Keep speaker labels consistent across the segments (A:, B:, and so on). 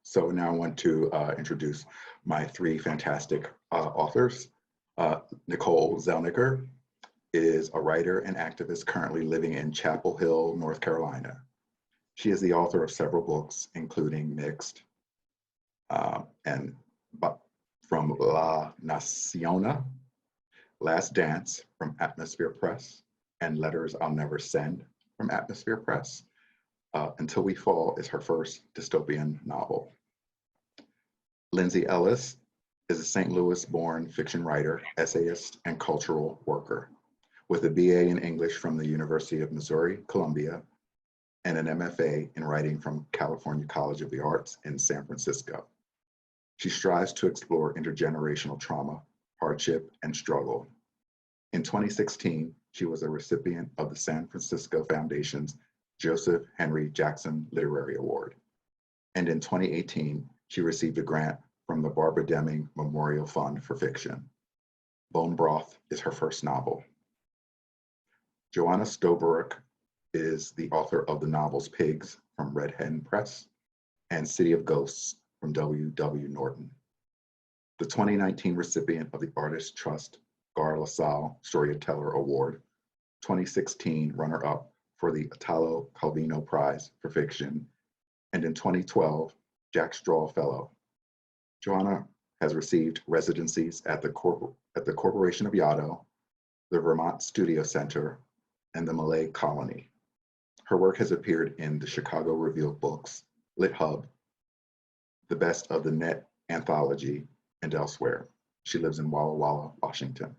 A: So now I want to introduce my three fantastic authors. Nicole Zelnicker is a writer and activist currently living in Chapel Hill, North Carolina. She is the author of several books, including Mixed and from La Naciona, Last Dance from Atmosphere Press, and Letters I'll Never Send from Atmosphere Press. Until We Fall is her first dystopian novel. Lindsay Ellis is a St. Louis-born fiction writer, essayist, and cultural worker with a BA in English from the University of Missouri, Columbia, and an MFA in writing from California College of the Arts in San Francisco. She strives to explore intergenerational trauma, hardship, and struggle. In 2016, she was a recipient of the San Francisco Foundation's Joseph Henry Jackson Literary Award. And in 2018, she received a grant from the Barbara Deming Memorial Fund for Fiction. Bone Broth is her first novel. Joanna Stobarek is the author of the novels Pigs from Red Hen Press and City of Ghosts from W.W. Norton. The 2019 recipient of the Artist Trust Gar LaSalle Storyteller Award, 2016 runner-up for the Italo Calvino Prize for Fiction, and in 2012, Jack Straw Fellow. Johanna has received residencies at the Corporation of Yaddo, the Vermont Studio Center, and the Malay Colony. Her work has appeared in the Chicago Review of Books, Lit Hub, The Best of the Net Anthology, and elsewhere. She lives in Walla Walla, Washington.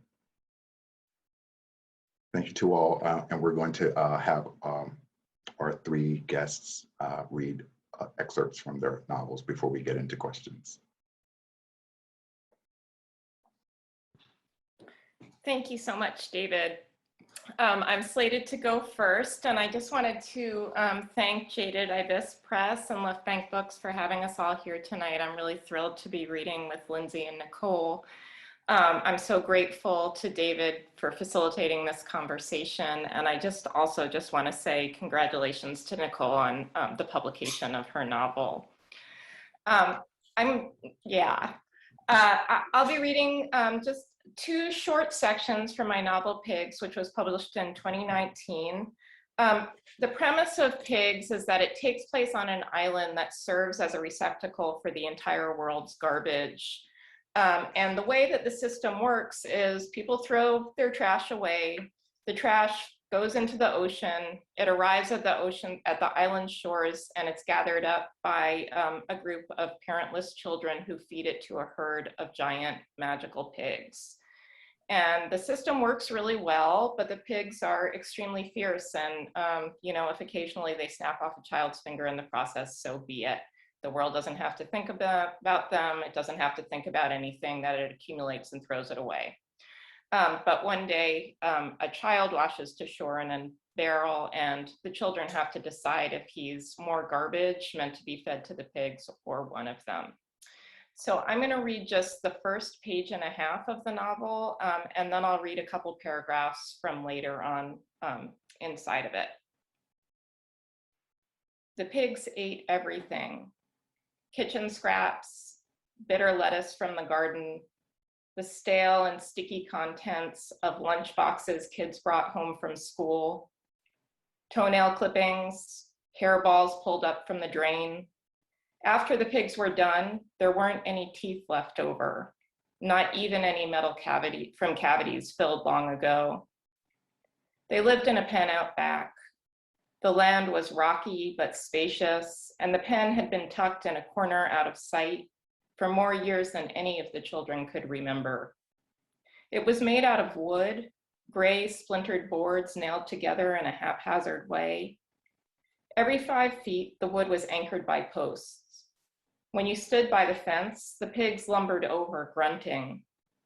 A: Thank you to all, and we're going to have our three guests read excerpts from their novels before we get into questions.
B: Thank you so much, David. I'm slated to go first, and I just wanted to thank Jaded Ibis Press and Left Bank Books for having us all here tonight. I'm really thrilled to be reading with Lyndsey and Nicole. I'm so grateful to David for facilitating this conversation, and I also want to say congratulations to Nicole on the publication of her novel. I'll be reading just two short sections from my novel Pigs, which was published in 2019. The premise of Pigs is that it takes place on an island that serves as a receptacle for the entire world's garbage. And the way that the system works is people throw their trash away, the trash goes into the ocean, it arrives at the island shores, and it's gathered up by a group of parentless children who feed it to a herd of giant magical pigs. And the system works really well, but the pigs are extremely fierce, and if occasionally they snap off a child's finger in the process, so be it. The world doesn't have to think about them. It doesn't have to think about anything that it accumulates and throws it away. But one day, a child washes to shore in a barrel, and the children have to decide if he's more garbage meant to be fed to the pigs or one of them. So I'm going to read just the first page and a half of the novel, and then I'll read a couple paragraphs from later on inside of it. The pigs ate everything. Kitchen scraps, bitter lettuce from the garden, the stale and sticky contents of lunch boxes kids brought home from school, toenail clippings, hairballs pulled up from the drain. After the pigs were done, there weren't any teeth left over, not even any metal cavities filled long ago. They lived in a pen out back. The land was rocky but spacious, and the pen had been tucked in a corner out of sight for more years than any of the children could remember. It was made out of wood, gray splintered boards nailed together in a haphazard way. Every 5 feet, the wood was anchored by posts. When you stood by the fence, the pigs lumbered over, grunting,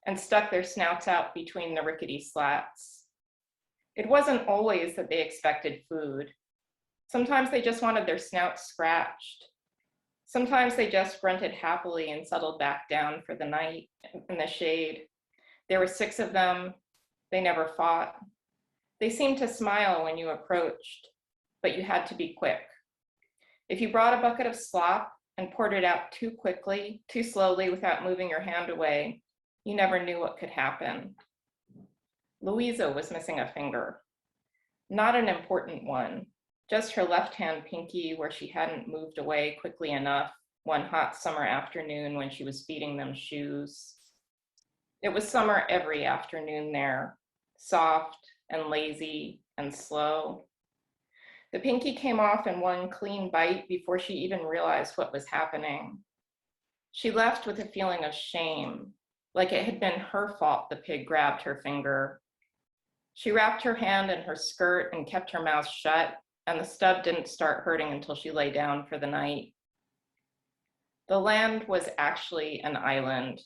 B: and stuck their snouts out between the rickety slats. It wasn't always that they expected food. Sometimes they just wanted their snouts scratched. Sometimes they just grunted happily and settled back down for the night in the shade. There were 6 of them. They never fought. They seemed to smile when you approached, but you had to be quick. If you brought a bucket of slop, and poured it out too quickly, too slowly without moving your hand away, you never knew what could happen. Louisa was missing a finger. Not an important one, just her left hand pinky where she hadn't moved away quickly enough one hot summer afternoon when she was feeding them shoes. It was summer every afternoon there, soft and lazy and slow. The pinky came off in one clean bite before she even realized what was happening. She left with a feeling of shame, like it had been her fault the pig grabbed her finger. She wrapped her hand in her skirt and kept her mouth shut, and the stub didn't start hurting until she lay down for the night. The land was actually an island.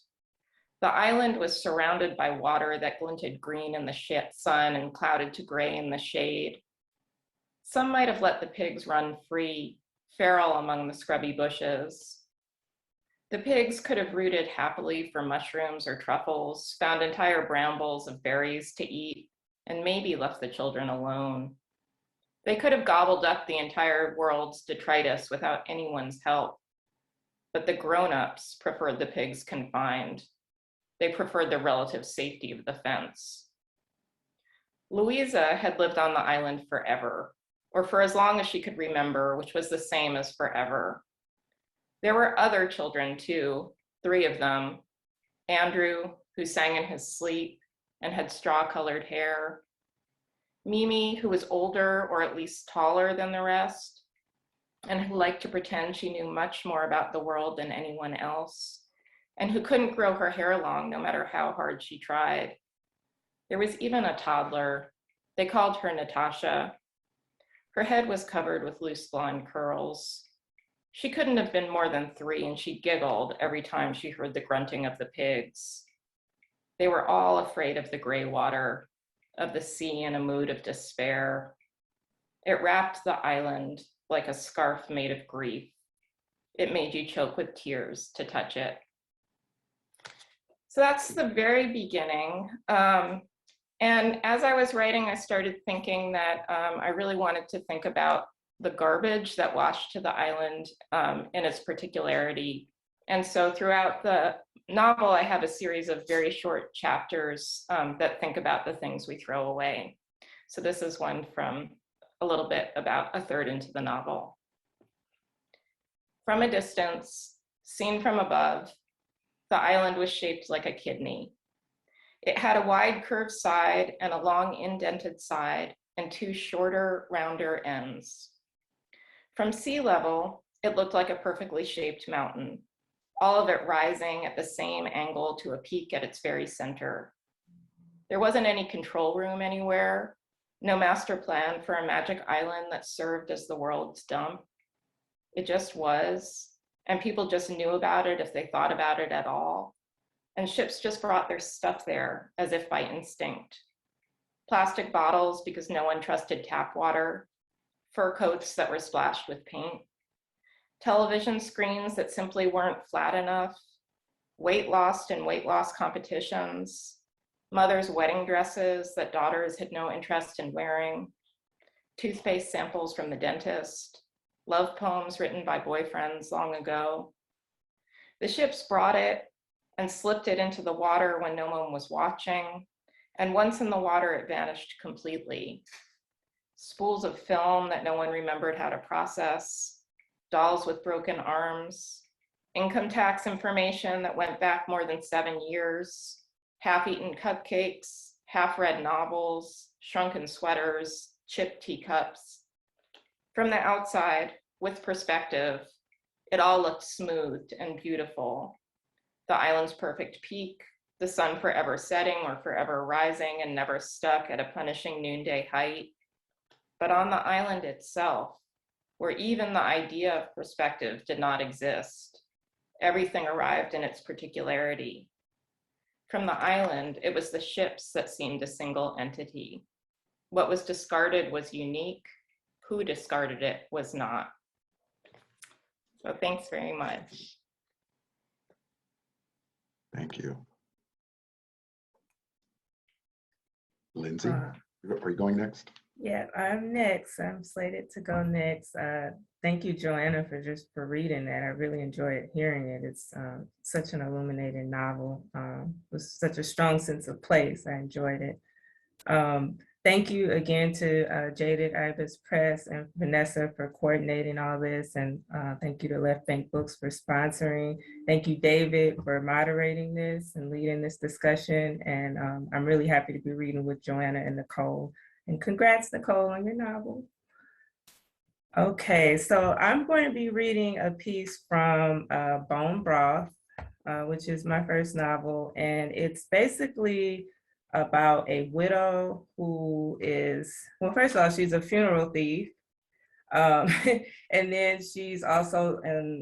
B: The island was surrounded by water that glinted green in the sun and clouded to gray in the shade. Some might have let the pigs run free, feral among the scrubby bushes. The pigs could have rooted happily for mushrooms or truffles, found entire brambles of berries to eat, and maybe left the children alone. They could have gobbled up the entire world's detritus without anyone's help. But the grown-ups preferred the pigs confined. They preferred the relative safety of the fence. Louisa had lived on the island forever, or for as long as she could remember, which was the same as forever. There were other children too, 3 of them. Andrew, who sang in his sleep and had straw-colored hair. Mimi, who was older or at least taller than the rest, and who liked to pretend she knew much more about the world than anyone else, and who couldn't grow her hair long no matter how hard she tried. There was even a toddler. They called her Natasha. Her head was covered with loose blonde curls. She couldn't have been more than 3, and she giggled every time she heard the grunting of the pigs. They were all afraid of the gray water, of the sea in a mood of despair. It wrapped the island like a scarf made of grief. It made you choke with tears to touch it. So that's the very beginning. And as I was writing, I started thinking that I really wanted to think about the garbage that washed to the island in its particularity. And so throughout the novel, I have a series of very short chapters that think about the things we throw away. So this is one from a little bit about a third into the novel. From a distance, seen from above, the island was shaped like a kidney. It had a wide curved side and a long indented side and 2 shorter, rounder ends. From sea level, it looked like a perfectly shaped mountain, all of it rising at the same angle to a peak at its very center. There wasn't any control room anywhere, no master plan for a magic island that served as the world's dump. It just was, and people just knew about it if they thought about it at all. And ships just brought their stuff there as if by instinct. Plastic bottles because no one trusted tap water, fur coats that were splashed with paint, television screens that simply weren't flat enough, weight loss in weight loss competitions, mothers' wedding dresses that daughters had no interest in wearing, toothpaste samples from the dentist, love poems written by boyfriends long ago. The ships brought it and slipped it into the water when no one was watching, and once in the water, it vanished completely. Spools of film that no one remembered how to process, dolls with broken arms, income tax information that went back more than 7 years, half-eaten cupcakes, half-read novels, shrunken sweaters, chipped teacups. From the outside, with perspective, it all looked smoothed and beautiful. The island's perfect peak, the sun forever setting or forever rising and never stuck at a punishing noonday height. But on the island itself, where even the idea of perspective did not exist, everything arrived in its particularity. From the island, it was the ships that seemed a single entity. What was discarded was unique. Who discarded it was not. So thanks very much.
A: Thank you. Lindsay, are you going next?
C: Yeah, I'm next. I'm slated to go next. Thank you, Joanna, for reading that. I really enjoyed hearing it. It's such an illuminating novel with such a strong sense of place. I enjoyed it. Thank you again to Jaded Ibis Press and Vanessa for coordinating all this, and thank you to Left Bank Books for sponsoring. Thank you, David, for moderating this and leading this discussion. And I'm really happy to be reading with Joanna and Nicole. And congrats, Nicole, on your novel. Okay, so I'm going to be reading a piece from Bone Broth, which is my first novel. And it's basically about a widow who is, well, first of all, she's a funeral thief. Um, and then she's also,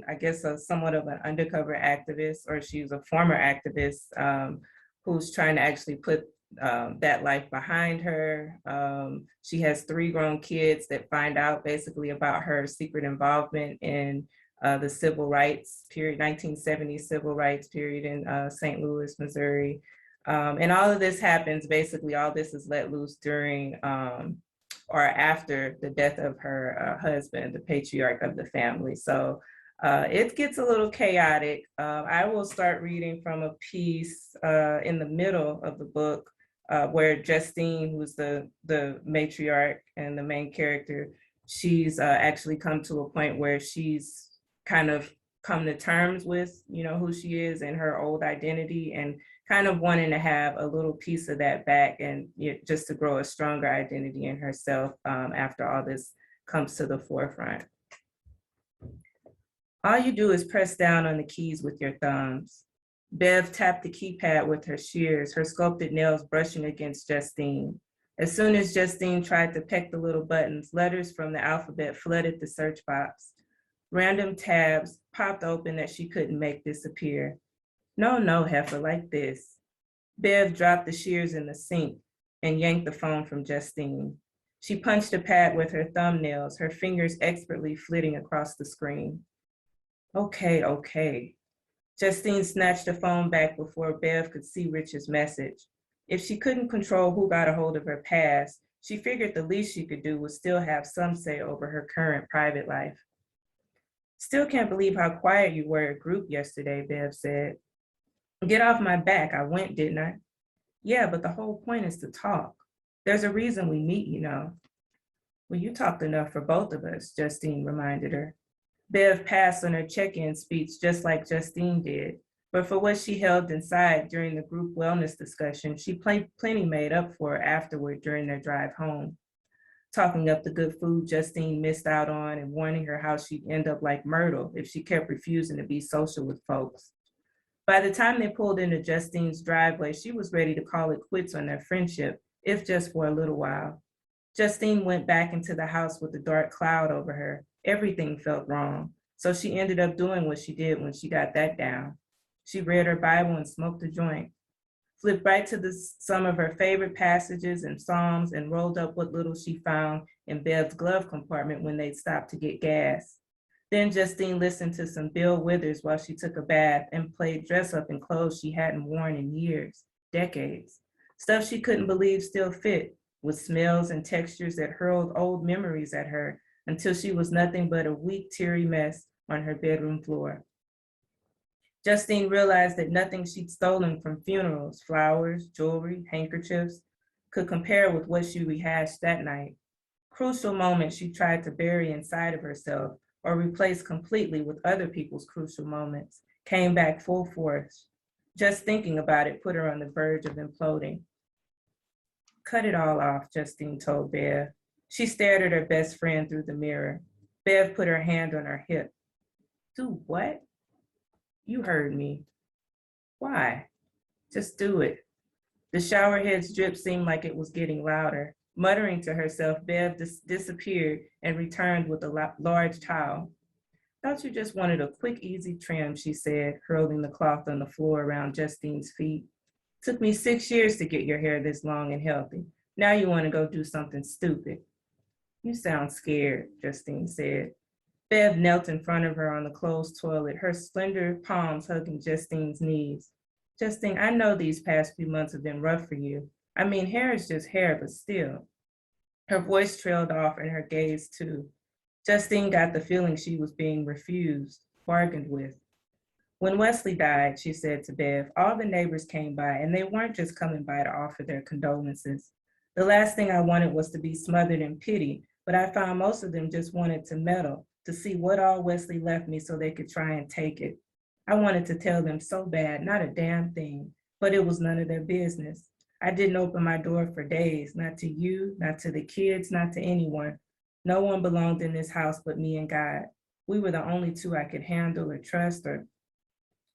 C: I guess, somewhat of an undercover activist, or she's a former activist who's trying to actually put that life behind her. She has 3 grown kids that find out basically about her secret involvement in the civil rights period, 1970s civil rights period in St. Louis, Missouri. And all of this happens, basically all this is let loose during or after the death of her husband, the patriarch of the family. So it gets a little chaotic. I will start reading from a piece in the middle of the book where Justine, who's the matriarch and the main character, she's actually come to a point where she's kind of come to terms with, you know, who she is and her old identity, and kind of wanting to have a little piece of that back, and just to grow a stronger identity in herself after all this comes to the forefront. All you do is press down on the keys with your thumbs. Bev tapped the keypad with her shears, her sculpted nails brushing against Justine. As soon as Justine tried to peck the little buttons, letters from the alphabet flooded the search box. Random tabs popped open that she couldn't make disappear. No, heifer, like this. Bev dropped the shears in the sink and yanked the phone from Justine. She punched a pad with her thumbnails, her fingers expertly flitting across the screen. Okay. Justine snatched the phone back before Bev could see Rich's message. If she couldn't control who got a hold of her past, she figured the least she could do was still have some say over her current private life. Still can't believe how quiet you were at group yesterday, Bev said. Get off my back, I went, didn't I? Yeah, but the whole point is to talk. There's a reason we meet, you know. Well, you talked enough for both of us, Justine reminded her. Bev passed on her check-in speech just like Justine did, but for what she held inside during the group wellness discussion, she plenty made up for afterward during their drive home. Talking up the good food Justine missed out on and warning her how she'd end up like Myrtle if she kept refusing to be social with folks. By the time they pulled into Justine's driveway, she was ready to call it quits on their friendship, if just for a little while. Justine went back into the house with a dark cloud over her. Everything felt wrong, so she ended up doing what she did when she got that down. She read her Bible and smoked a joint, flipped right to some of her favorite passages and Psalms, and rolled up what little she found in Bev's glove compartment when they'd stopped to get gas. Then Justine listened to some Bill Withers while she took a bath and played dress up in clothes she hadn't worn in years, decades. Stuff she couldn't believe still fit, with smells and textures that hurled old memories at her until she was nothing but a weak, teary mess on her bedroom floor. Justine realized that nothing she'd stolen from funerals, flowers, jewelry, handkerchiefs, could compare with what she rehashed that night. Crucial moments she tried to bury inside of herself or replace completely with other people's crucial moments came back full force. Just thinking about it put her on the verge of imploding. Cut it all off, Justine told Bev. She stared at her best friend through the mirror. Bev put her hand on her hip. Do what? You heard me. Why? Just do it. The shower head's drip seemed like it was getting louder. Muttering to herself, Bev disappeared and returned with a large towel. Thought you just wanted a quick, easy trim, she said, hurling the cloth on the floor around Justine's feet. Took me 6 years to get your hair this long and healthy. Now you want to go do something stupid. You sound scared, Justine said. Bev knelt in front of her on the closed toilet, her slender palms hugging Justine's knees. Justine, I know these past few months have been rough for you. I mean, hair is just hair, but still. Her voice trailed off and her gaze too. Justine got the feeling she was being refused, bargained with. When Wesley died, she said to Bev, all the neighbors came by and they weren't just coming by to offer their condolences. The last thing I wanted was to be smothered in pity, but I found most of them just wanted to meddle, to see what all Wesley left me so they could try and take it. I wanted to tell them so bad, not a damn thing, but it was none of their business. I didn't open my door for days, not to you, not to the kids, not to anyone. No one belonged in this house but me and God. We were the only two I could handle or trust, or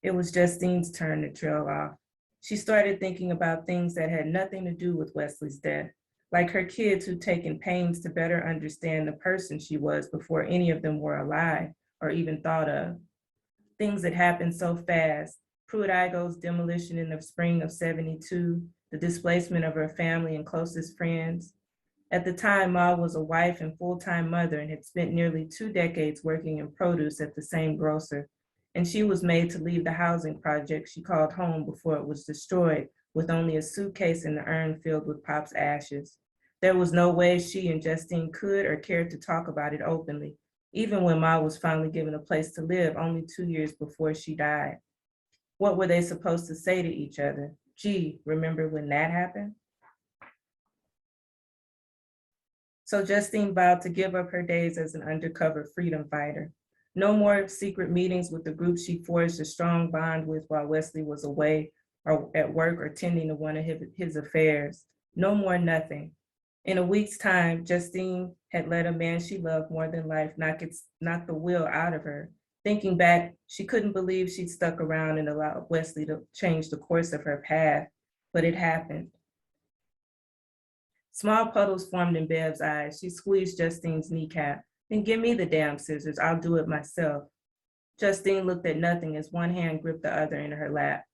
C: it was Justine's turn to trail off. She started thinking about things that had nothing to do with Wesley's death, like her kids who'd taken pains to better understand the person she was before any of them were alive or even thought of. Things that happened so fast. Pruitt-Igoe's demolition in the spring of '72, the displacement of her family and closest friends. At the time, Ma was a wife and full-time mother and had spent nearly 2 decades working in produce at the same grocer. And she was made to leave the housing project she called home before it was destroyed, with only a suitcase and the urn filled with Pop's ashes. There was no way she and Justine could or cared to talk about it openly, even when Ma was finally given a place to live only 2 years before she died. What were they supposed to say to each other? Gee, remember when that happened? So Justine vowed to give up her days as an undercover freedom fighter. No more secret meetings with the group she forged a strong bond with while Wesley was away or at work or tending to one of his affairs. No more nothing. In a week's time, Justine had let a man she loved more than life knock the will out of her. Thinking back, she couldn't believe she'd stuck around and allowed Wesley to change the course of her path, but it happened. Small puddles formed in Bev's eyes. She squeezed Justine's kneecap. Then give me the damn scissors, I'll do it myself. Justine looked at nothing as one hand gripped the other in her lap.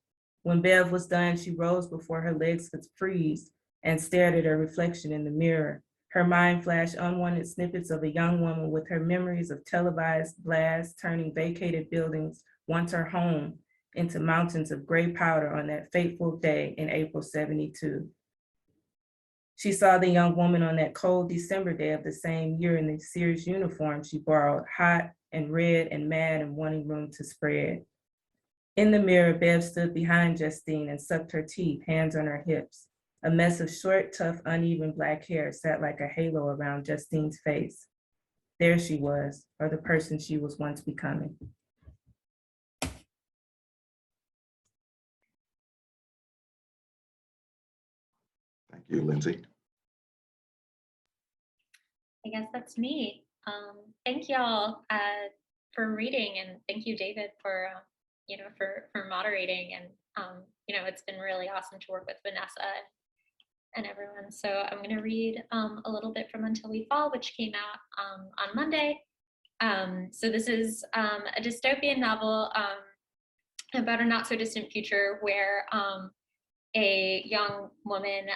C: When Bev was done, she rose before her legs could freeze and stared at her reflection in the mirror. Her mind flashed unwanted snippets of a young woman with her memories of televised blasts turning vacated buildings, once her home, into mountains of gray powder on that fateful day in April '72. She saw the young woman on that cold December day of the same year in the Sears uniform she borrowed, hot and red and mad and wanting room to spread. In the mirror, Bev stood behind Justine and sucked her teeth, hands on her hips. A mess of short, tough, uneven black hair sat like a halo around Justine's face. There she was, or the person she was once becoming.
A: Thank you, Lyndsey.
D: I guess that's me. Thank y'all for reading, and thank you, David, for for moderating. And it's been really awesome to work with Vanessa and everyone. So I'm going to read a little bit from Until We Fall, which came out on Monday. So this is a dystopian novel about a not so distant future where a young woman,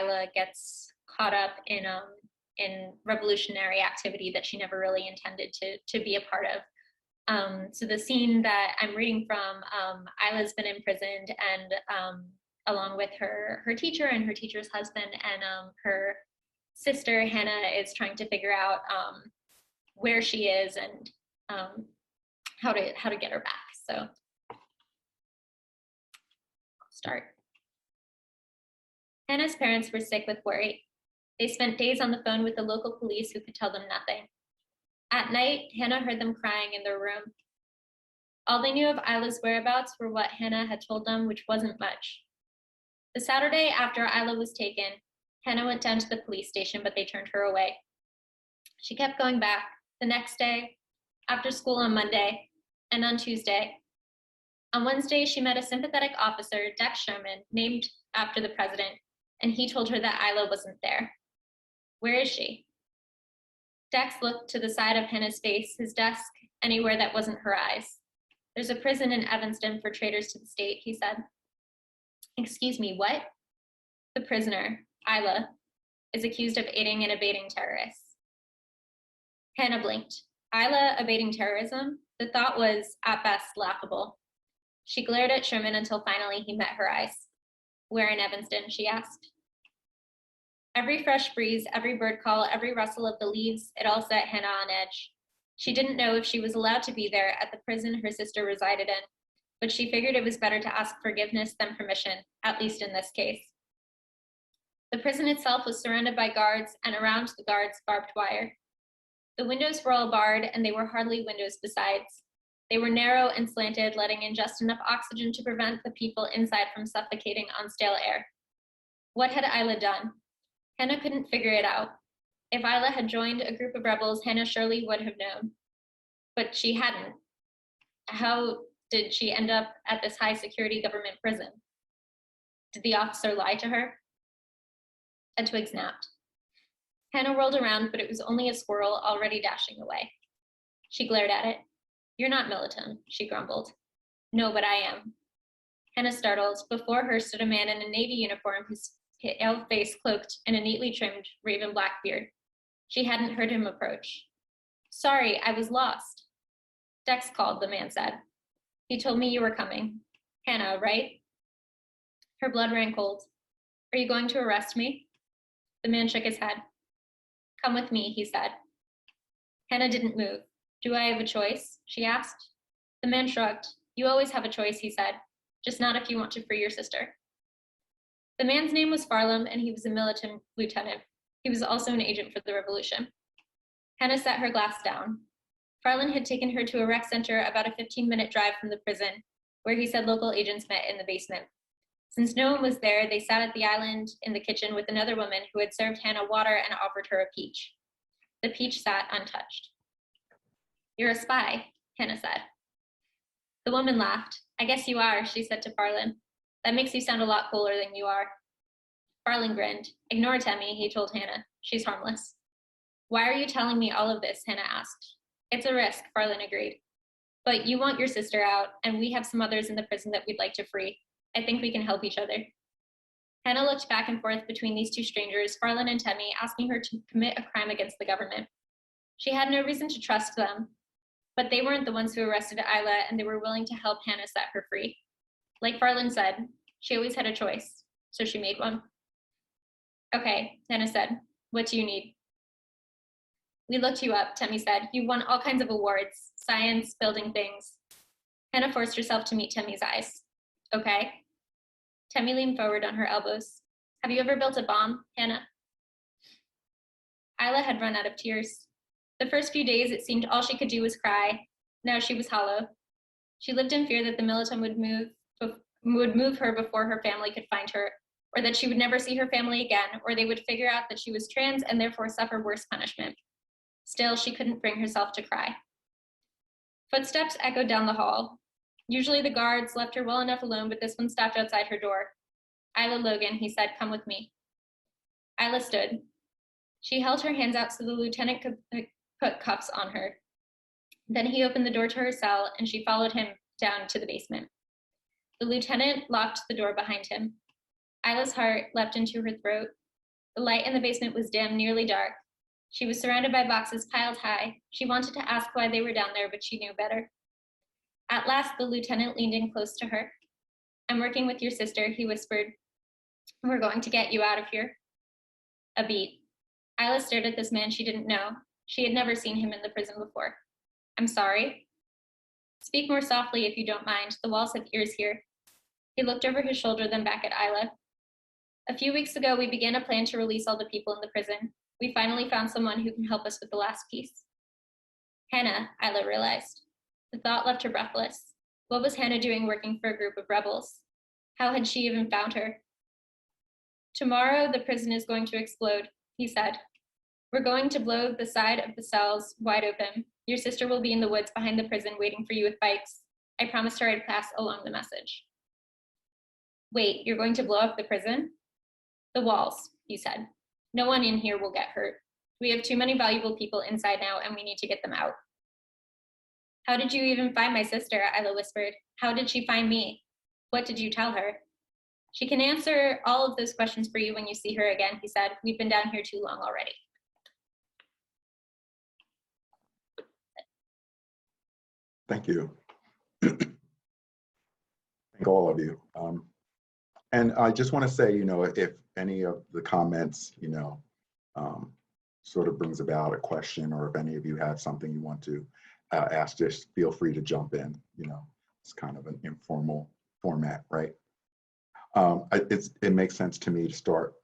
D: Isla, gets caught up in revolutionary activity that she never really intended to be a part of. So the scene that I'm reading from, Isla's been imprisoned, and along with her teacher and her teacher's husband, and her sister Hannah is trying to figure out where she is and how to get her back. So I'll start. Hannah's parents were sick with worry. They spent days on the phone with the local police who could tell them nothing. At night, Hannah heard them crying in their room. All they knew of Isla's whereabouts were what Hannah had told them, which wasn't much. The Saturday after Isla was taken, Hannah went down to the police station, but they turned her away. She kept going back the next day, after school on Monday, and on Tuesday. On Wednesday, she met a sympathetic officer, Dex Sherman, named after the president, and he told her that Isla wasn't there. Where is she? Dex looked to the side of Hannah's face, his desk, anywhere that wasn't her eyes. There's a prison in Evanston for traitors to the state, he said. Excuse me, what? The prisoner, Isla, is accused of aiding and abetting terrorists. Hannah blinked. Isla abating terrorism? The thought was, at best, laughable. She glared at Sherman until finally he met her eyes. Where in Evanston, she asked. Every fresh breeze, every bird call, every rustle of the leaves, it all set Hannah on edge. She didn't know if she was allowed to be there at the prison her sister resided in, but she figured it was better to ask forgiveness than permission, at least in this case. The prison itself was surrounded by guards, and around the guards, barbed wire. The windows were all barred, and they were hardly windows besides. They were narrow and slanted, letting in just enough oxygen to prevent the people inside from suffocating on stale air. What had Isla done? Hannah couldn't figure it out. If Isla had joined a group of rebels, Hannah surely would have known. But she hadn't. How did she end up at this high security government prison? Did the officer lie to her? A twig snapped. Hannah whirled around, but it was only a squirrel already dashing away. She glared at it. "You're not militant," she grumbled. "No, but I am." Hannah startled. Before her stood a man in a navy uniform, his pale face cloaked in a neatly trimmed raven black beard. She hadn't heard him approach. "Sorry, I was lost." "Dex called," the man said. "He told me you were coming. Hannah, right?" Her blood ran cold. "Are you going to arrest me?" The man shook his head. "Come with me," he said. Hannah didn't move. "Do I have a choice?" she asked. The man shrugged. "You always have a choice," he said, "just not if you want to free your sister." The man's name was Farlam, and he was a militant lieutenant. He was also an agent for the revolution. Hannah set her glass down. Farland had taken her to a rec center about a 15-minute drive from the prison, where he said local agents met in the basement. Since no one was there, they sat at the island in the kitchen with another woman who had served Hannah water and offered her a peach. The peach sat untouched. "You're a spy," Hannah said. The woman laughed. "I guess you are," she said to Farland. "That makes you sound a lot cooler than you are." Farland grinned. "Ignore Temmie," he told Hannah. "She's harmless." "Why are you telling me all of this?" Hannah asked. "It's a risk," Farland agreed. "But you want your sister out, and we have some others in the prison that we'd like to free. I think we can help each other." Hannah looked back and forth between these two strangers, Farland and Temmie, asking her to commit a crime against the government. She had no reason to trust them, but they weren't the ones who arrested Isla, and they were willing to help Hannah set her free. Like Farland said, she always had a choice, so she made one. "Okay," Hannah said. "What do you need?" "We looked you up," Temmie said. "You won all kinds of awards, science, building things." Hannah forced herself to meet Temmie's eyes. "Okay." Temmie leaned forward on her elbows. "Have you ever built a bomb, Hannah?" Isla had run out of tears. The first few days, it seemed all she could do was cry. Now she was hollow. She lived in fear that the militant would move her before her family could find her, or that she would never see her family again, or they would figure out that she was trans and therefore suffer worse punishment. Still, she couldn't bring herself to cry. Footsteps echoed down the hall. Usually the guards left her well enough alone, but this one stopped outside her door. "Isla Logan," he said, "come with me." Isla stood. She held her hands out so the lieutenant could put cuffs on her. Then he opened the door to her cell, and she followed him down to the basement. The lieutenant locked the door behind him. Isla's heart leapt into her throat. The light in the basement was dim, nearly dark. She was surrounded by boxes piled high. She wanted to ask why they were down there, but she knew better. At last, the lieutenant leaned in close to her. "I'm working with your sister," he whispered. "We're going to get you out of here." A beat. Isla stared at this man she didn't know. She had never seen him in the prison before. "I'm sorry." "Speak more softly if you don't mind. The walls have ears here." He looked over his shoulder, then back at Isla. "A few weeks ago, we began a plan to release all the people in the prison. We finally found someone who can help us with the last piece." Hannah, Isla realized. The thought left her breathless. What was Hannah doing working for a group of rebels? How had she even found her? "Tomorrow, the prison is going to explode," he said. "We're going to blow the side of the cells wide open. Your sister will be in the woods behind the prison waiting for you with bikes. I promised her I'd pass along the message." "Wait, you're going to blow up the prison?" "The walls," he said. "No one in here will get hurt. We have too many valuable people inside now, and we need to get them out." "How did you even find my sister?" Isla whispered. "How did she find me? What did you tell her?" "She can answer all of those questions for you when you see her again," he said. "We've been down here too long already."
A: Thank you. Thank all of you. And I just want to say, if any of the comments, sort of brings about a question, or if any of you have something you want to ask, just feel free to jump in. It's kind of an informal format, right? It makes sense to me to start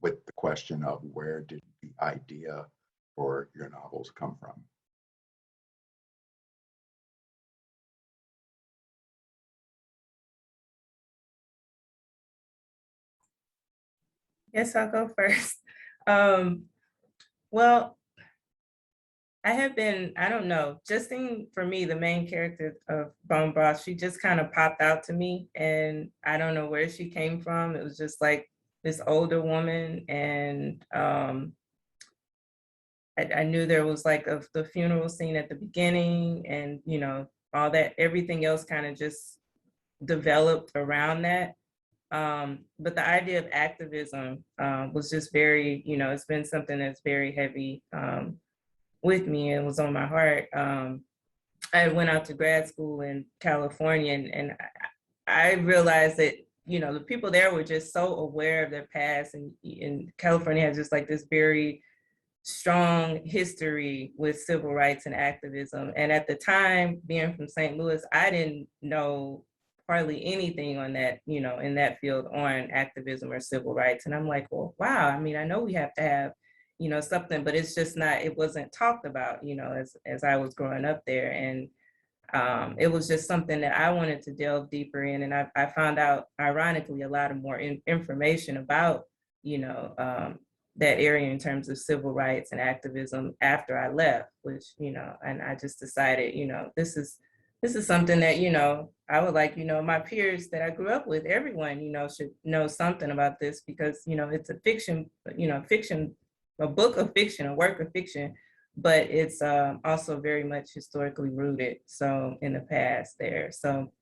A: with the question of where did the idea for your novels come from?
C: Yes, I'll go first. Well, I have been, I don't know, Justine, for me, the main character of Bone Broth, she just kind of popped out to me, and I don't know where she came from. It was just like this older woman, and I knew there was like the funeral scene at the beginning, and all that, everything else kind of just developed around that. But the idea of activism was just very, it's been something that's very heavy with me and was on my heart. I went out to grad school in California, and I realized that, the people there were just so aware of their past, and California has just like this very strong history with civil rights and activism. And at the time, being from St. Louis, I didn't know hardly anything on that, in that field on activism or civil rights. And I'm like, well, wow, I mean, I know we have to have, something, but it's just not, it wasn't talked about, as I was growing up there. And it was just something that I wanted to delve deeper in. And I found out, ironically, a lot of more information about, that area in terms of civil rights and activism after I left, which, and I just decided, this is something that, I would like, my peers that I grew up with, everyone, should know something about this, because, it's a fiction, a book of fiction, a work of fiction, but it's also very much historically rooted. So in the past there. So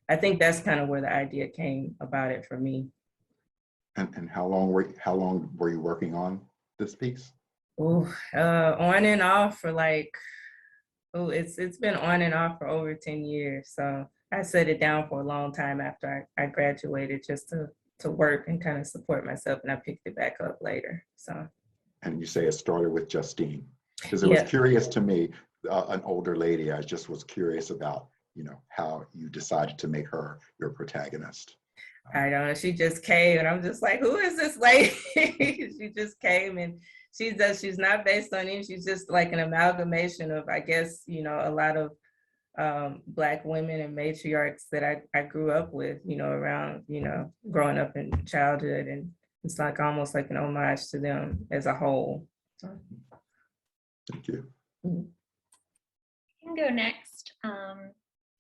C: I think that's kind of where the idea came about it for me.
A: And how long were you working on this piece?
C: On and off for like, it's been on and off for over 10 years. So I set it down for a long time after I graduated, just to work and kind of support myself, and I picked it back up later. So.
A: And you say it started with Justine, because it
C: Yeah.
A: was curious to me, an older lady. I just was curious about, how you decided to make her your protagonist.
C: I don't know. She just came, and I'm just like, who is this lady? She just came, and she's not based on any. She's just like an amalgamation of, I guess, a lot of Black women and matriarchs that I grew up with, around, growing up in childhood, and it's like almost like an homage to them as a whole. So.
A: Thank you.
D: I can go next.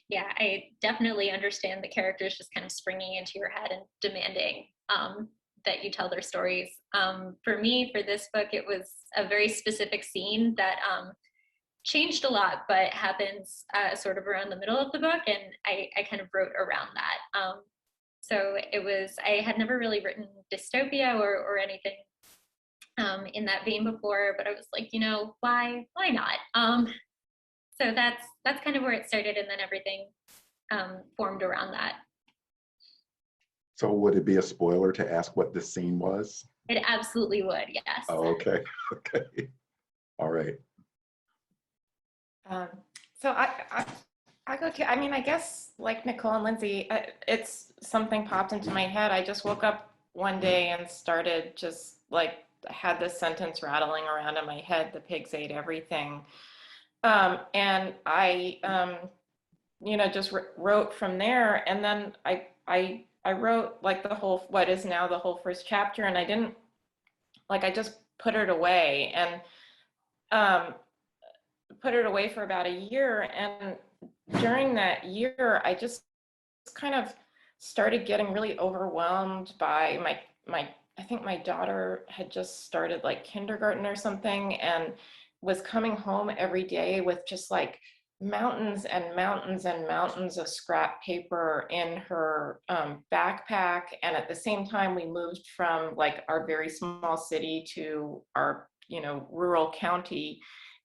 D: Yeah, I definitely understand the characters just kind of springing into your head and demanding that you tell their stories. For me, for this book, it was a very specific scene that changed a lot, but happens sort of around the middle of the book, and I kind of wrote around that. So it was, I had never really written dystopia or anything in that vein before, but I was like, why not? So that's kind of where it started, and then everything formed around that.
A: So would it be a spoiler to ask what this scene was?
D: It absolutely would, yes.
A: Oh, okay, okay, all right.
B: So I go to, I guess like Nicole and Lindsay, it's something popped into my head. I just woke up one day and started just like, had this sentence rattling around in my head, the pigs ate everything. And I, just wrote from there. And then I wrote like the whole, what is now the whole first chapter, and I didn't, like, I just put it away, and put it away for about a year. And during that year, I just kind of started getting really overwhelmed by I think my daughter had just started like kindergarten or something, and was coming home every day with just like mountains and mountains and mountains of scrap paper in her backpack. And at the same time, we moved from like our very small city to our, rural county,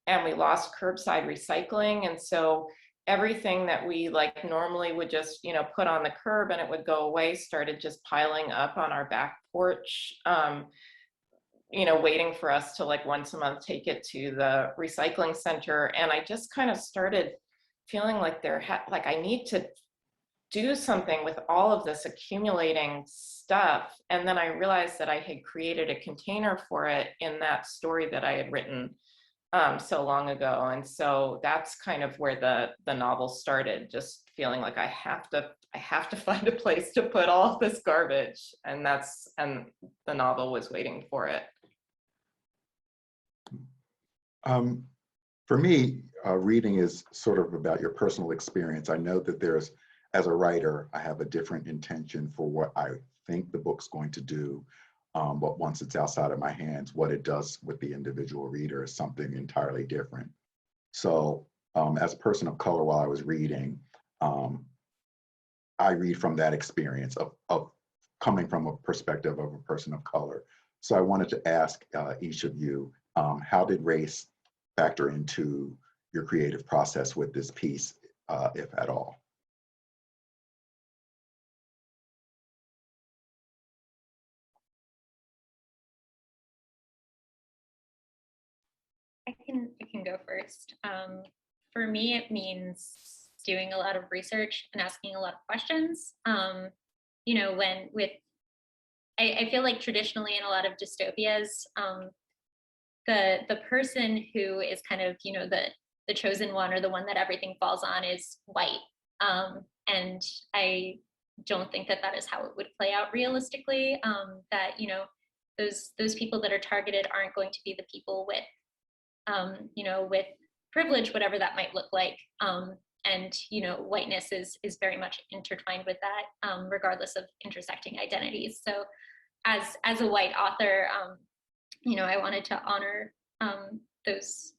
B: and we lost curbside recycling. And so everything that we like normally would just, you know, put on the curb and it would go away started just piling up on our back porch, you know, waiting for us to like once a month take it to the recycling center. And I just kind of started feeling like like I need to do something with all of this accumulating stuff. And then I realized that I had created a container for it in that story that I had written so long ago. And so that's kind of where the novel started, just feeling like I have to find a place to put all of this garbage. And the novel was waiting for it.
A: For me, reading is sort of about your personal experience. I know that there's, as a writer, I have a different intention for what I think the book's going to do. But once it's outside of my hands, what it does with the individual reader is something entirely different. So as a person of color, while I was reading, I read from that experience of coming from a perspective of a person of color. So I wanted to ask each of you, how did race factor into your creative process with this piece, if at all?
D: I can go first. For me, it means doing a lot of research and asking a lot of questions. You know, I feel like traditionally in a lot of dystopias, the person who is kind of, you know, the chosen one or the one that everything falls on is white. And I don't think that is how it would play out realistically. That, you know, those people that are targeted aren't going to be the people with you know, with privilege, whatever that might look like. And, you know, whiteness is very much intertwined with that, regardless of intersecting identities. So as a white author, you know, I wanted to honor those,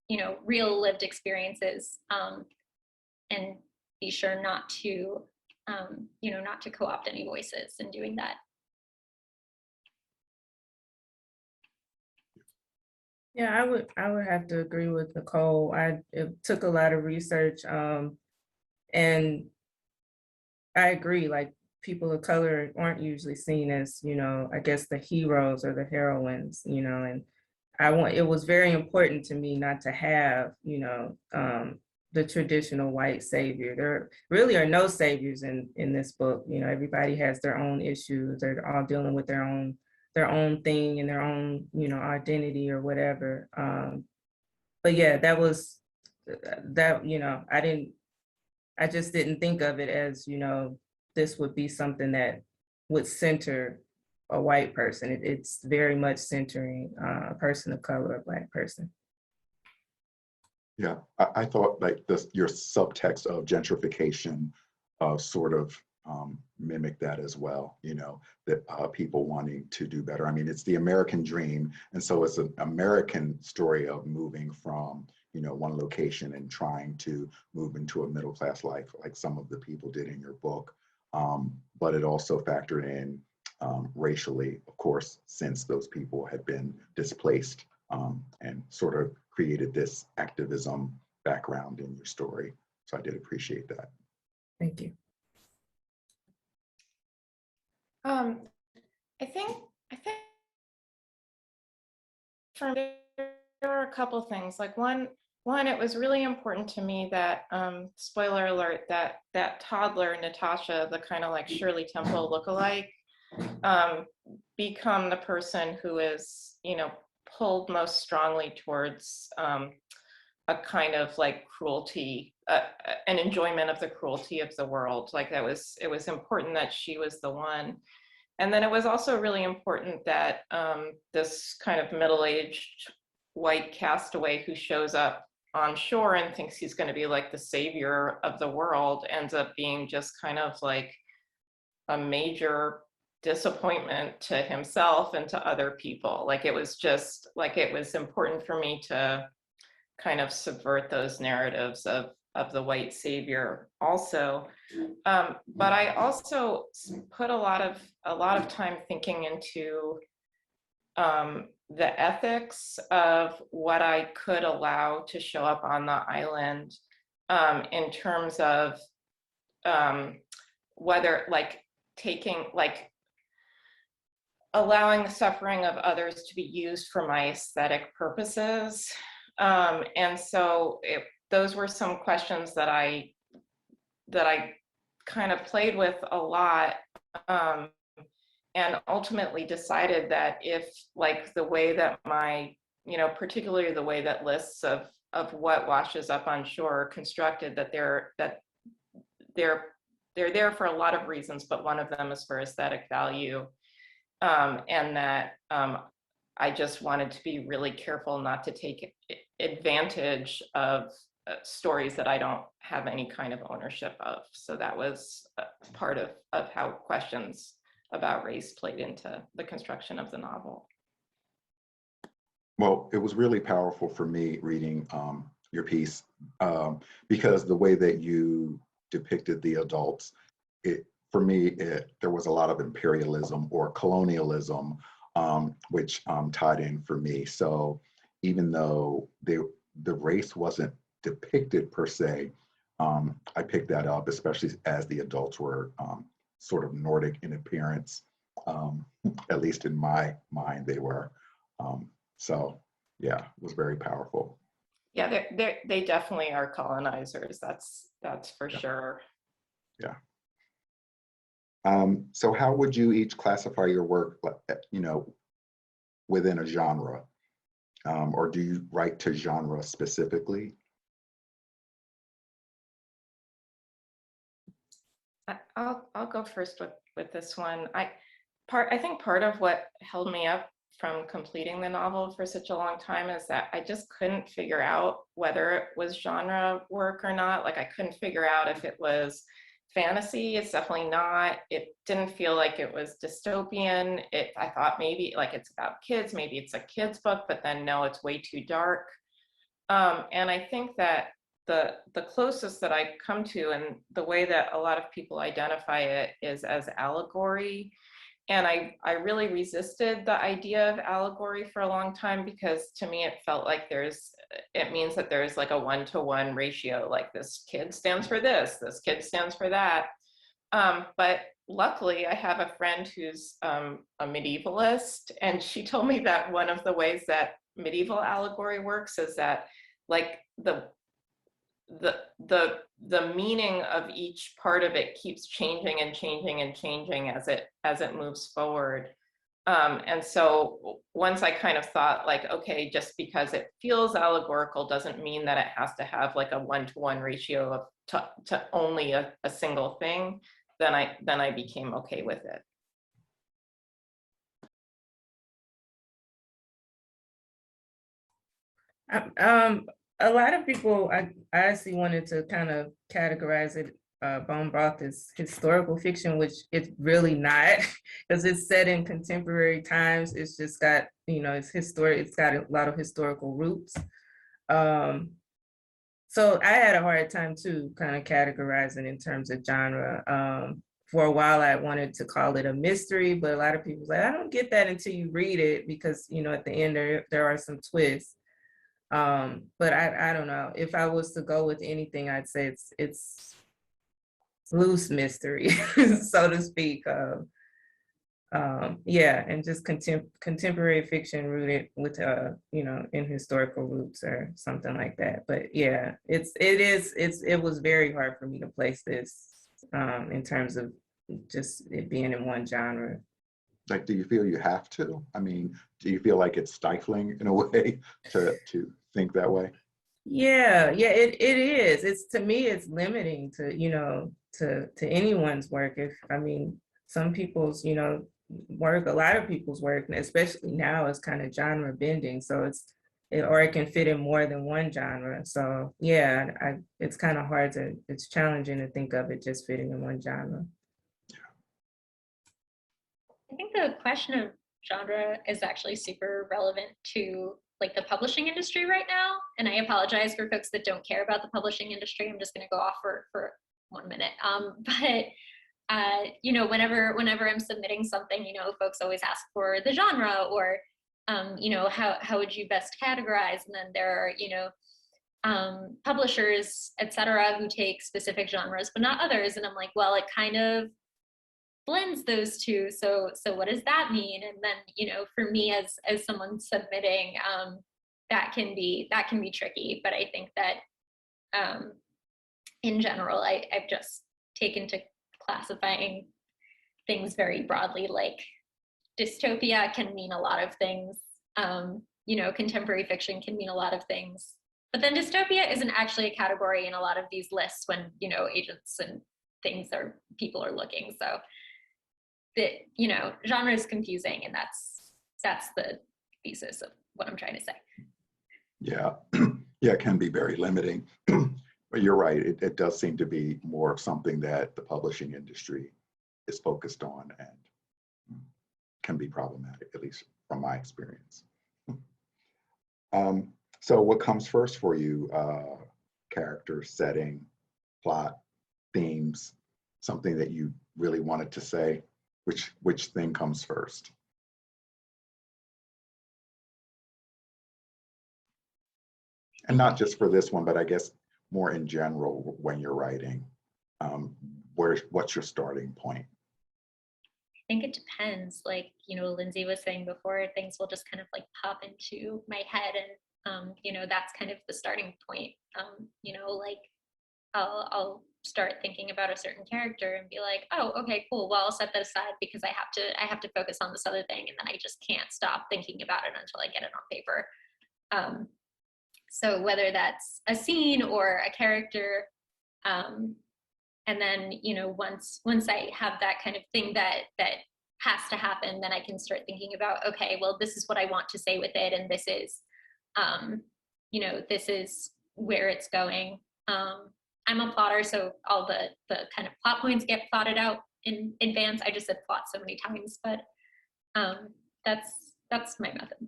D: you know, real lived experiences, and be sure not to, you know, not to co-opt any voices in doing that.
C: Yeah, I would have to agree with Nicole. It took a lot of research, and I agree, like people of color aren't usually seen as, you know, I guess the heroes or the heroines, you know, and it was very important to me not to have, you know, the traditional white savior. There really are no saviors in this book. You know, everybody has their own issues. They're all dealing with their own thing and their own, you know, identity or whatever. But yeah, that, you know, I just didn't think of it as, you know, this would be something that would center a white person. It's very much centering a person of color, a Black person.
A: Yeah, I thought like your subtext of gentrification sort of mimic that as well, you know, that people wanting to do better. I mean, it's the American dream. And so it's an American story of moving from, you know, one location and trying to move into a middle-class life like some of the people did in your book. But it also factored in racially, of course, since those people had been displaced, and sort of created this activism background in your story. So I did appreciate that.
C: Thank you.
B: I think for me, there were a couple things. Like one, it was really important to me that, spoiler alert, that toddler, Natasha, the kind of like Shirley Temple lookalike, become the person who is, you know, pulled most strongly towards a kind of like cruelty, an enjoyment of the cruelty of the world. Like it was important that she was the one. And then it was also really important that this kind of middle-aged white castaway who shows up on shore and thinks he's going to be like the savior of the world ends up being just kind of like a major disappointment to himself and to other people. Like it was just like, it was important for me to kind of subvert those narratives of the white savior also. But I also put a lot of time thinking into the ethics of what I could allow to show up on the island, in terms of whether like taking, like allowing the suffering of others to be used for my aesthetic purposes. And so those were some questions that I kind of played with a lot, and ultimately decided that if like the way that my, you know, particularly the way that lists of what washes up on shore are constructed, that they're there for a lot of reasons, but one of them is for aesthetic value, and that I just wanted to be really careful not to take advantage of stories that I don't have any kind of ownership of. So that was part of how questions about race played into the construction of the novel.
A: Well, it was really powerful for me reading your piece, because the way that you depicted the adults, for me, there was a lot of imperialism or colonialism, which tied in for me. So even though the race wasn't depicted per se, I picked that up, especially as the adults were sort of Nordic in appearance. At least in my mind, they were. So yeah, it was very powerful.
B: Yeah, they definitely are colonizers. That's for sure.
A: Yeah. So how would you each classify your work, you know, within a genre? Or do you write to genre specifically?
B: I'll go first with this one. I think part of what held me up from completing the novel for such a long time is that I just couldn't figure out whether it was genre work or not. Like I couldn't figure out if it was fantasy. It's definitely not. It didn't feel like it was dystopian. I thought maybe like it's about kids, maybe it's a kid's book, but then no, it's way too dark. And I think that the closest that I come to, and the way that a lot of people identify it, is as allegory. And I really resisted the idea of allegory for a long time, because to me it felt like it means that there's like a 1-to-1 ratio, like this kid stands for this kid stands for that. But luckily I have a friend who's a medievalist, and she told me that one of the ways that medieval allegory works is that like the meaning of each part of it keeps changing and changing and changing as it moves forward. And so once I kind of thought like, okay, just because it feels allegorical doesn't mean that it has to have like a 1-to-1 ratio to only a single thing, then I became okay with it.
C: A lot of people, I actually wanted to kind of categorize it, Bone Broth, as historical fiction, which it's really not, because it's set in contemporary times. It's just got, you know, it's historic. It's got a lot of historical roots. So I had a hard time too, kind of categorizing in terms of genre. For a while, I wanted to call it a mystery, but a lot of people like, I don't get that until you read it, because you know at the end there are some twists. But I don't know. If I was to go with anything, I'd say it's loose mystery, so to speak. Yeah, and just contemporary fiction rooted with you know, in historical roots or something like that. But yeah, it was very hard for me to place this in terms of just it being in one genre.
A: Like, do you feel you have to? I mean, do you feel like it's stifling in a way to think that way?
C: Yeah, it is. It's, to me, it's limiting to, you know, to anyone's work. If, I mean, some people's, you know, work, a lot of people's work, especially now, is kind of genre bending. So or it can fit in more than one genre. So yeah, it's kind of hard it's challenging to think of it just fitting in one genre.
D: I think the question of genre is actually super relevant to like the publishing industry right now. And I apologize for folks that don't care about the publishing industry. I'm just going to go off for 1 minute. You know, whenever I'm submitting something, you know, folks always ask for the genre, or you know, how would you best categorize? And then there are, you know, publishers, etc., who take specific genres but not others, and I'm like, well, it kind of blends those two. So what does that mean? And then, you know, for me as someone submitting, that can be tricky. But I think that in general, I've just taken to classifying things very broadly. Like dystopia can mean a lot of things. You know, contemporary fiction can mean a lot of things. But then dystopia isn't actually a category in a lot of these lists when, you know, agents and people are looking. So that, you know, genre is confusing, and that's the thesis of what I'm trying to say.
A: Yeah, yeah, it can be very limiting. But you're right, it does seem to be more of something that the publishing industry is focused on and can be problematic, at least from my experience. So what comes first for you? Character, setting, plot, themes, something that you really wanted to say? Which thing comes first? And not just for this one, but I guess more in general when you're writing. What's your starting point?
D: I think it depends. Like, you know, Lindsay was saying before, things will just kind of like pop into my head, and you know, that's kind of the starting point. You know, like I'll start thinking about a certain character and be like, oh, okay, cool. Well, I'll set that aside because I have to focus on this other thing, and then I just can't stop thinking about it until I get it on paper. So whether that's a scene or a character, and then, you know, once I have that kind of thing that has to happen, then I can start thinking about, okay, well, this is what I want to say with it, and this is, you know, this is where it's going. I'm a plotter, so all the kind of plot points get plotted out in advance. I just said plot so many times, but that's my method.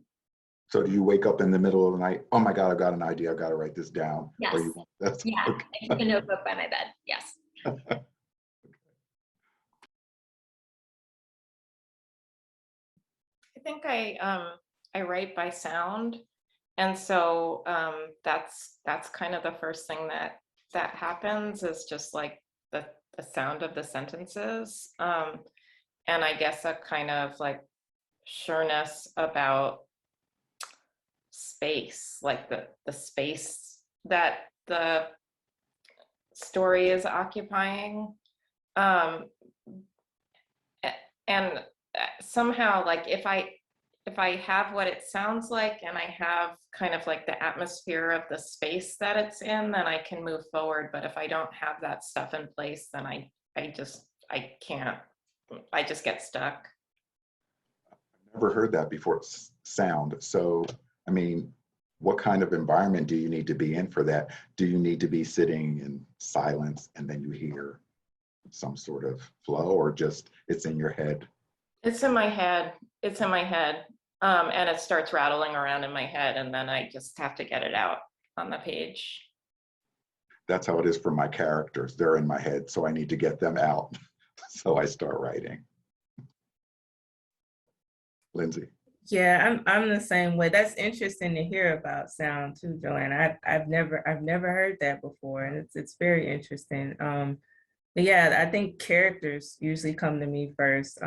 A: So do you wake up in the middle of the night? Oh my God, I've got an idea. I've got to write this down.
D: Yes. Yeah. Okay. I keep a notebook by my bed. Yes.
B: I think I write by sound, and so that's kind of the first thing that happens, is just like the sound of the sentences, and I guess a kind of like sureness about space, like the space that the story is occupying, and somehow, like if I have what it sounds like, and I have kind of like the atmosphere of the space that it's in, then I can move forward. But if I don't have that stuff in place, then I can't, I just get stuck.
A: I've never heard that before, sound. So, I mean, what kind of environment do you need to be in for that? Do you need to be sitting in silence and then you hear some sort of flow, or just it's in your head?
B: It's in my head. It's in my head. And it starts rattling around in my head, and then I just have to get it out on the page.
A: That's how it is for my characters. They're in my head, so I need to get them out. So I start writing. Lindsay.
C: Yeah, I'm the same way. That's interesting to hear about sound too, Joanna. I've never heard that before, and it's very interesting. But yeah, I think characters usually come to me first,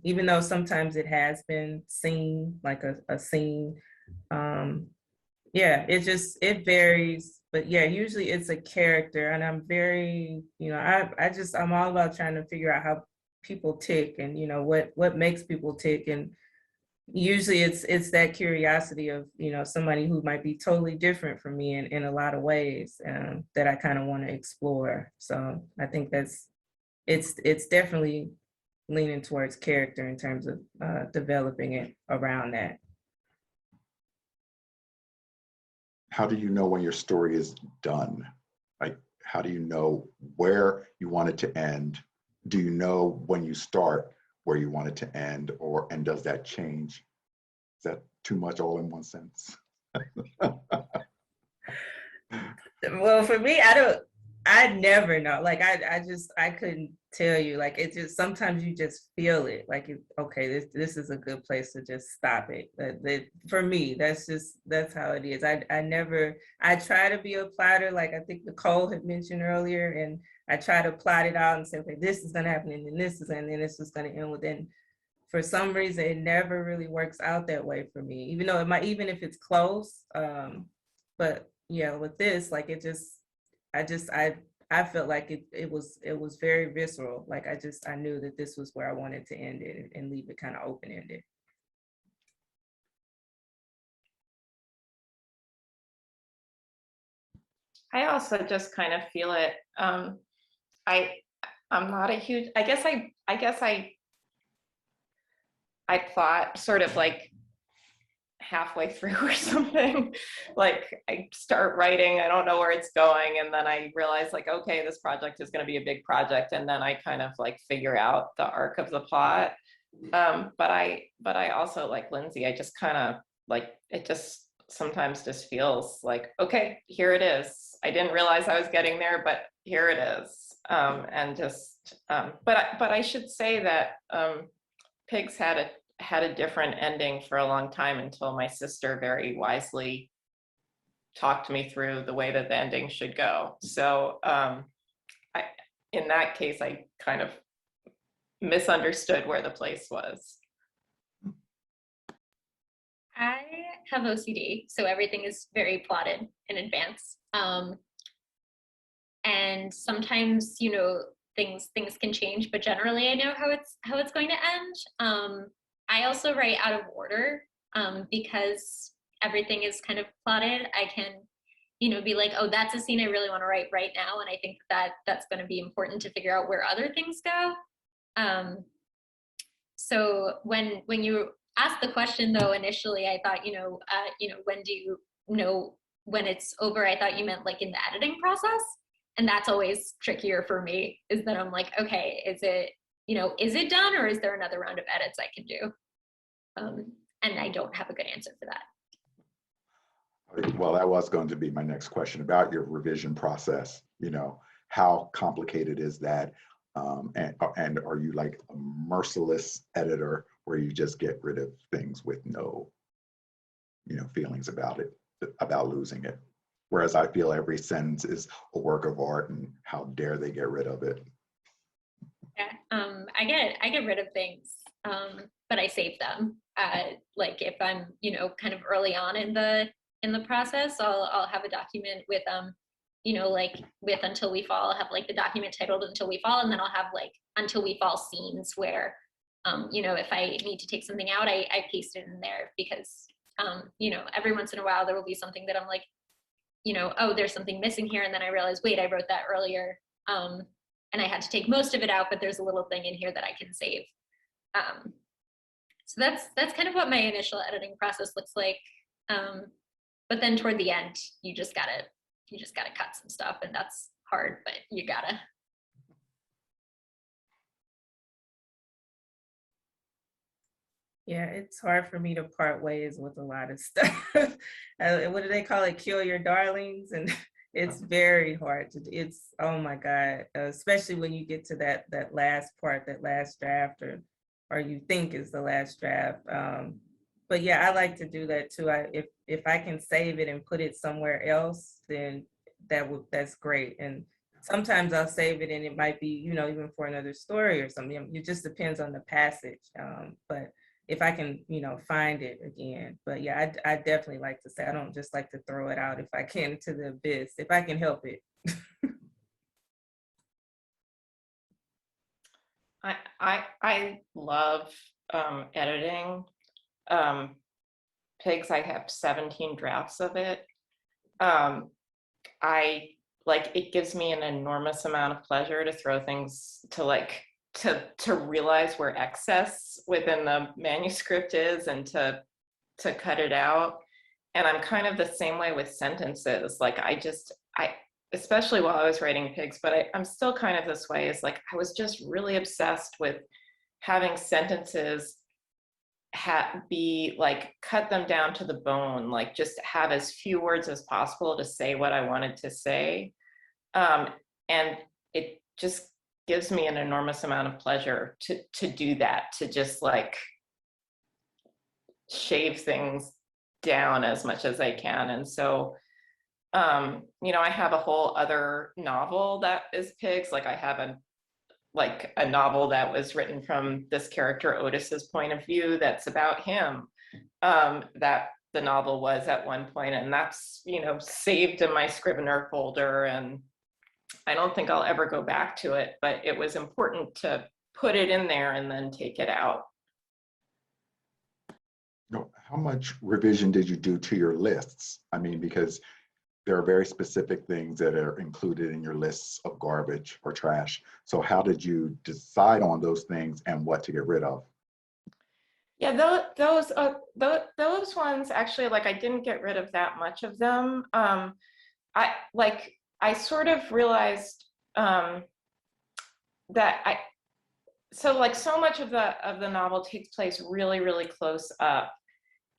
C: even though sometimes it has been seen, like a scene. Yeah, it varies, but yeah, usually it's a character, and I'm very, you know, I'm all about trying to figure out how people tick, and you know what makes people tick, and usually it's that curiosity of, you know, somebody who might be totally different from me in a lot of ways, that I kind of want to explore. So I think it's definitely leaning towards character in terms of developing it around that.
A: How do you know when your story is done? Like, how do you know where you want it to end? Do you know when you start where you want it to end, and does that change? Is that too much all in one sentence?
C: Well, for me, I I never know. Like I couldn't tell you. Like it just sometimes you just feel it. Like okay, this is a good place to just stop it. For me, that's how it is. I try to be a plotter, like I think Nicole had mentioned earlier, and I try to plot it out and say, okay, this is gonna happen, and then this is, and then this is gonna end with. And for some reason, it never really works out that way for me. Even though it might, even if it's close. But yeah, with this, like it just. I felt like it was very visceral. Like I knew that this was where I wanted to end it and leave it kind of open ended.
B: I also just kind of feel it. I'm not a huge. I guess I plot sort of like halfway through or something. Like I start writing, I don't know where it's going, and then I realize like, okay, this project is going to be a big project, and then I kind of like figure out the arc of the plot. But I also, like Lyndsey, I just kind of like, it just sometimes just feels like, okay, here it is. I didn't realize I was getting there, but here it is. And just but I should say that Pigs had a different ending for a long time until my sister very wisely talked me through the way that the ending should go. So in that case, I kind of misunderstood where the place was.
D: I have OCD, so everything is very plotted in advance. And sometimes, you know, things can change, but generally I know how it's going to end. I also write out of order because everything is kind of plotted. I can, you know, be like, oh, that's a scene I really want to write right now, and I think that that's going to be important to figure out where other things go. So when you asked the question though, initially I thought, when do you know when it's over? I thought you meant like in the editing process, and that's always trickier for me. Is that I'm like, okay, is it done, or is there another round of edits I can do? And I don't have a good answer for that.
A: Well, that was going to be my next question about your revision process. You know, how complicated is that? And are you like a merciless editor where you just get rid of things with no, feelings about it, about losing it? Whereas I feel every sentence is a work of art, and how dare they get rid of it?
D: Yeah, I get rid of things, but I save them. Like if I'm, kind of early on in the process, I'll have a document with like with Until We Fall. I'll have like the document titled Until We Fall, and then I'll have like Until We Fall scenes where, if I need to take something out, I paste it in there because, every once in a while there will be something that I'm like, oh, there's something missing here, and then I realize, wait, I wrote that earlier, and I had to take most of it out, but there's a little thing in here that I can save. So that's kind of what my initial editing process looks like. But then toward the end, you just gotta cut some stuff, and that's hard, but you gotta.
C: Yeah, it's hard for me to part ways with a lot of stuff. What do they call it? Kill your darlings. And it's very hard to, oh my God, especially when you get to that last part, that last draft, or you think is the last draft. But yeah, I like to do that too. If I can save it and put it somewhere else, then that's great. And sometimes I'll save it and it might be, even for another story or something. It just depends on the passage. But if I can, find it again. But yeah, I definitely like to say, I don't just like to throw it out if I can into the abyss, if I can help it.
B: I love editing. Pigs, I have 17 drafts of it. It gives me an enormous amount of pleasure to throw things to realize where excess within the manuscript is and to cut it out. And I'm kind of the same way with sentences. Like I especially while I was writing Pigs, but I'm still kind of this way, is like I was just really obsessed with having sentences be like, cut them down to the bone, like just have as few words as possible to say what I wanted to say. and it just gives me an enormous amount of pleasure to do that, to just like shave things down as much as I can. And so, you know, I have a whole other novel that is pigs. Like I have a novel that was written from this character Otis's point of view that's about him, that the novel was at one point, and that's, you know, saved in my Scrivener folder, and I don't think I'll ever go back to it, but it was important to put it in there and then take it out.
A: How much revision did you do to your lists? I mean, because there are very specific things that are included in your lists of garbage or trash. So how did you decide on those things and what to get rid of?
B: Yeah, those ones actually, like, I didn't get rid of that much of them. I sort of realized that so much of the novel takes place really, really close up.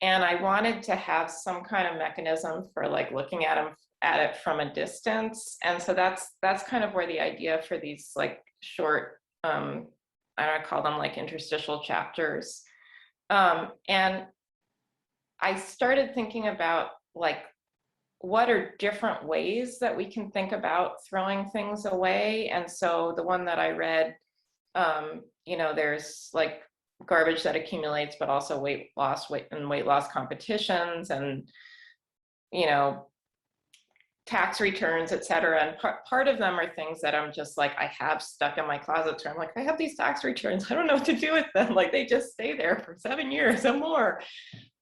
B: And I wanted to have some kind of mechanism for like looking at it from a distance. And so that's kind of where the idea for these like short, I don't call them like interstitial chapters. And I started thinking about like, what are different ways that we can think about throwing things away? And so the one that I read, you know, there's like garbage that accumulates, but also weight loss competitions, and, you know, tax returns, et cetera. And part of them are things that I'm just like, I have stuck in my closet. So I'm like, I have these tax returns. I don't know what to do with them. Like they just stay there for 7 years or more.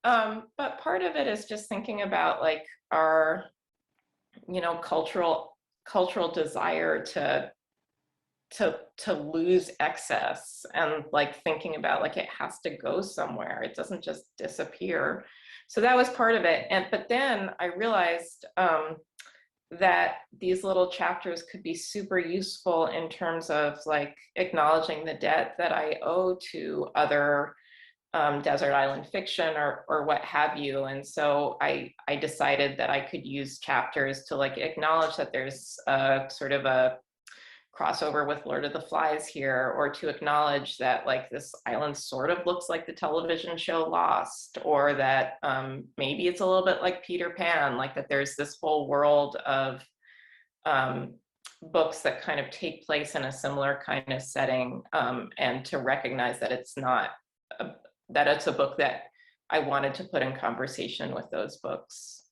B: But part of it is just thinking about like our, you know, cultural desire to lose excess, and like thinking about like it has to go somewhere. It doesn't just disappear. So that was part of it. But then I realized that these little chapters could be super useful in terms of like acknowledging the debt that I owe to other desert island fiction or what have you. And so I decided that I could use chapters to like acknowledge that there's a sort of a crossover with Lord of the Flies here, or to acknowledge that like this island sort of looks like the television show Lost, or that maybe it's a little bit like Peter Pan, like that there's this whole world of books that kind of take place in a similar kind of setting, and to recognize that it's not, that it's a book that I wanted to put in conversation with those books.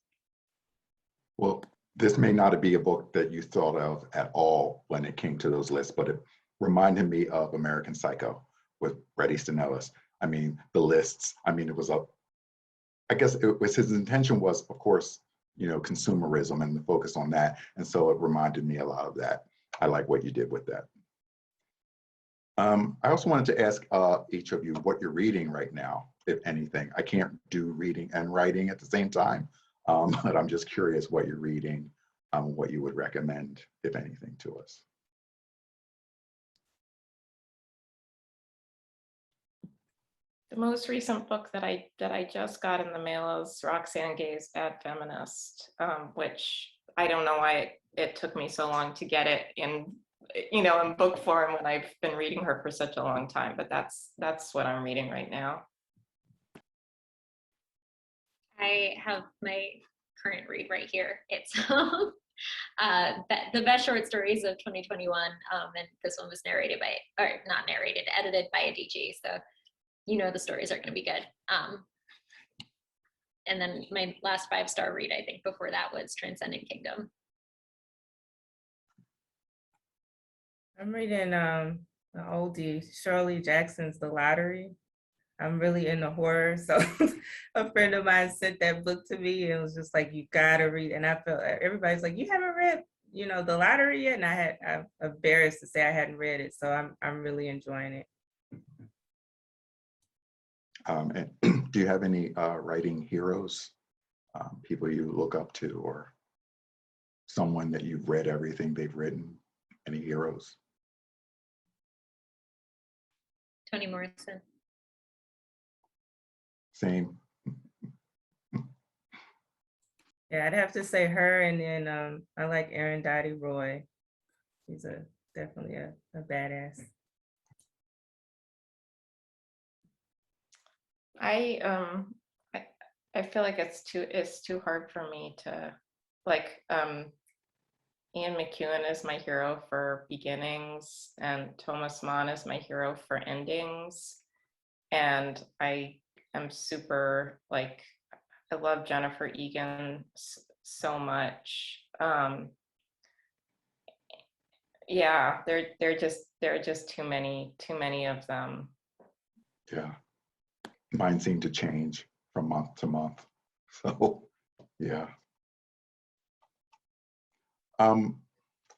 A: Well, this may not be a book that you thought of at all when it came to those lists, but it reminded me of American Psycho with Bret Easton Ellis. I mean, the lists, I mean, it was I guess it was, his intention was, of course, you know, consumerism and the focus on that. And so it reminded me a lot of that. I like what you did with that. I also wanted to ask each of you what you're reading right now, if anything. I can't do reading and writing at the same time. But I'm just curious what you're reading, what you would recommend, if anything, to us.
B: The most recent book that I just got in the mail is Roxane Gay's Bad Feminist, which I don't know why it took me so long to get it in, you know, in book form when I've been reading her for such a long time. But that's what I'm reading right now.
D: I have my current read right here. It's the best short stories of 2021, and this one was narrated by, or not narrated, edited by Adichie. So you know the stories are going to be good. And then my last 5-star read, I think, before that was Transcendent Kingdom.
C: I'm reading an oldie, Shirley Jackson's The Lottery. I'm really into horror, so a friend of mine sent that book to me, and it was just like, you gotta read. And I felt everybody's like, you haven't read, you know, The Lottery yet? And I'm embarrassed to say I hadn't read it, so I'm really enjoying it.
A: And do you have any writing heroes, people you look up to, or someone that you've read everything they've written? Any heroes?
D: Toni Morrison.
A: Same.
C: Yeah, I'd have to say her, and then I like Arundhati Roy. she's definitely a badass.
B: I feel like it's too hard for me to like. Ian McEwan is my hero for beginnings, and Thomas Mann is my hero for endings. And I am super like, I love Jennifer Egan so much. Yeah, there are just too many of them.
A: Yeah, mine seem to change from month to month. So, yeah. I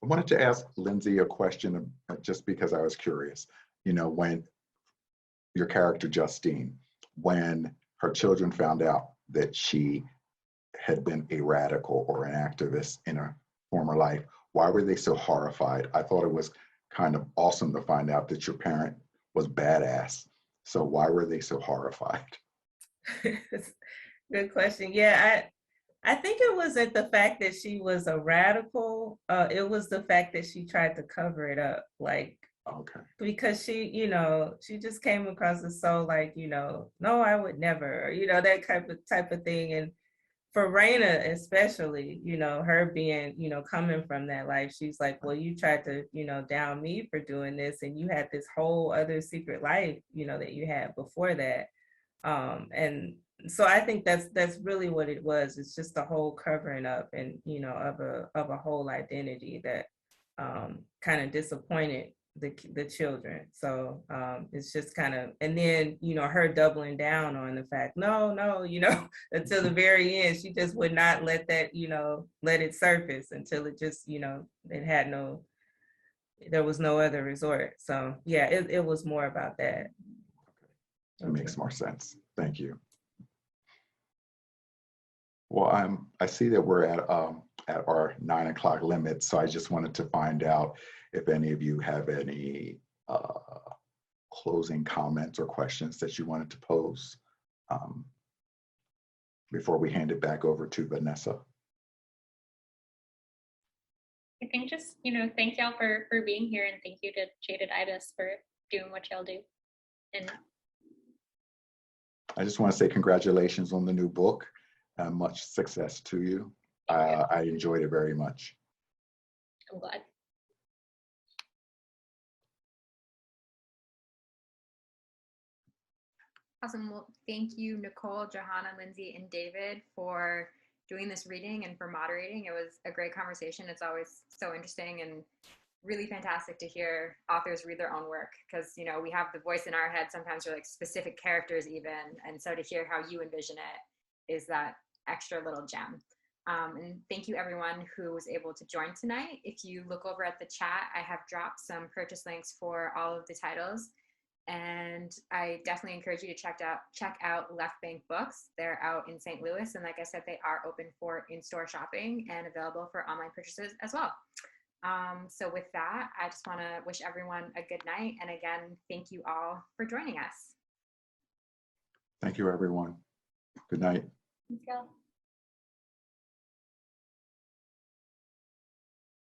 A: wanted to ask Lyndsey a question just because I was curious. You know, when your character Justine, when her children found out that she had been a radical or an activist in a former life, why were they so horrified? I thought it was kind of awesome to find out that your parent was badass. So why were they so horrified?
C: Good question. Yeah, I think it wasn't the fact that she was a radical. It was the fact that she tried to cover it up, like,
A: Okay.
C: because she, you know, she just came across as so like, you know, no, I would never, you know, that type of thing. And for Raina especially, you know, her being, you know, coming from that life, she's like, well, you tried to, you know, down me for doing this, and you had this whole other secret life, you know, that you had before that. And so I think that's really what it was. It's just the whole covering up, and you know, of a whole identity that kind of disappointed the children. So it's just kind of, and then you know, her doubling down on the fact, no, you know, until the very end, she just would not let that, you know, let it surface until it just, you know, there was no other resort. So yeah, it was more about that.
A: It makes more sense. Thank you. Well, I see that we're at our 9 o'clock limit, so I just wanted to find out if any of you have any closing comments or questions that you wanted to pose before we hand it back over to Vanessa.
D: I think just, you know, thank y'all for being here, and thank you to Jaded Itis for doing what y'all do. And
A: I just want to say congratulations on the new book. Much success to you. I enjoyed it very much.
D: I'm glad.
E: Awesome. Well, thank you, Nicole, Johanna, Lyndsey, and David for doing this reading and for moderating. It was a great conversation. It's always so interesting and really fantastic to hear authors read their own work, because, you know, we have the voice in our head sometimes for like specific characters even. And so to hear how you envision it is that extra little gem. And thank you everyone who was able to join tonight. If you look over at the chat, I have dropped some purchase links for all of the titles. And I definitely encourage you to check out Left Bank Books. They're out in St. Louis. And like I said, they are open for in-store shopping and available for online purchases as well. So with that, I just want to wish everyone a good night. And again, thank you all for joining us.
A: Thank you, everyone. Good night.
D: Let's go.